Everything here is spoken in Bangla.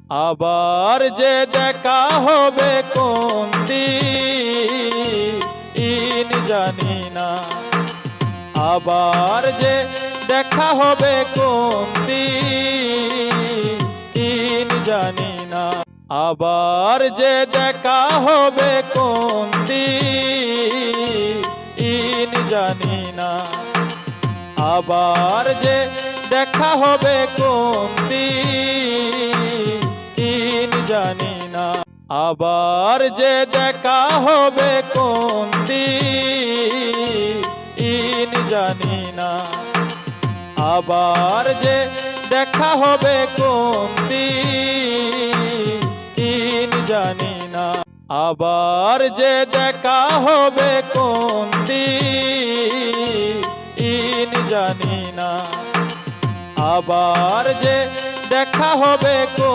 আবার যে দেখা হবে কোন দিন জানি না, আবার যে দেখা হবে কোন দিন জানি না, আবার যে দেখা হবে কোন দিন জানি না, আবার যে দেখা হবে কোন দিন জানি না, আবার যে দেখা হবে কোন দিন জানি না, আবার যে দেখা হবে কোন দিন জানি না, আবার যে দেখা হবে কোন দিন জানি না, আবার যে দেখা হবে কোন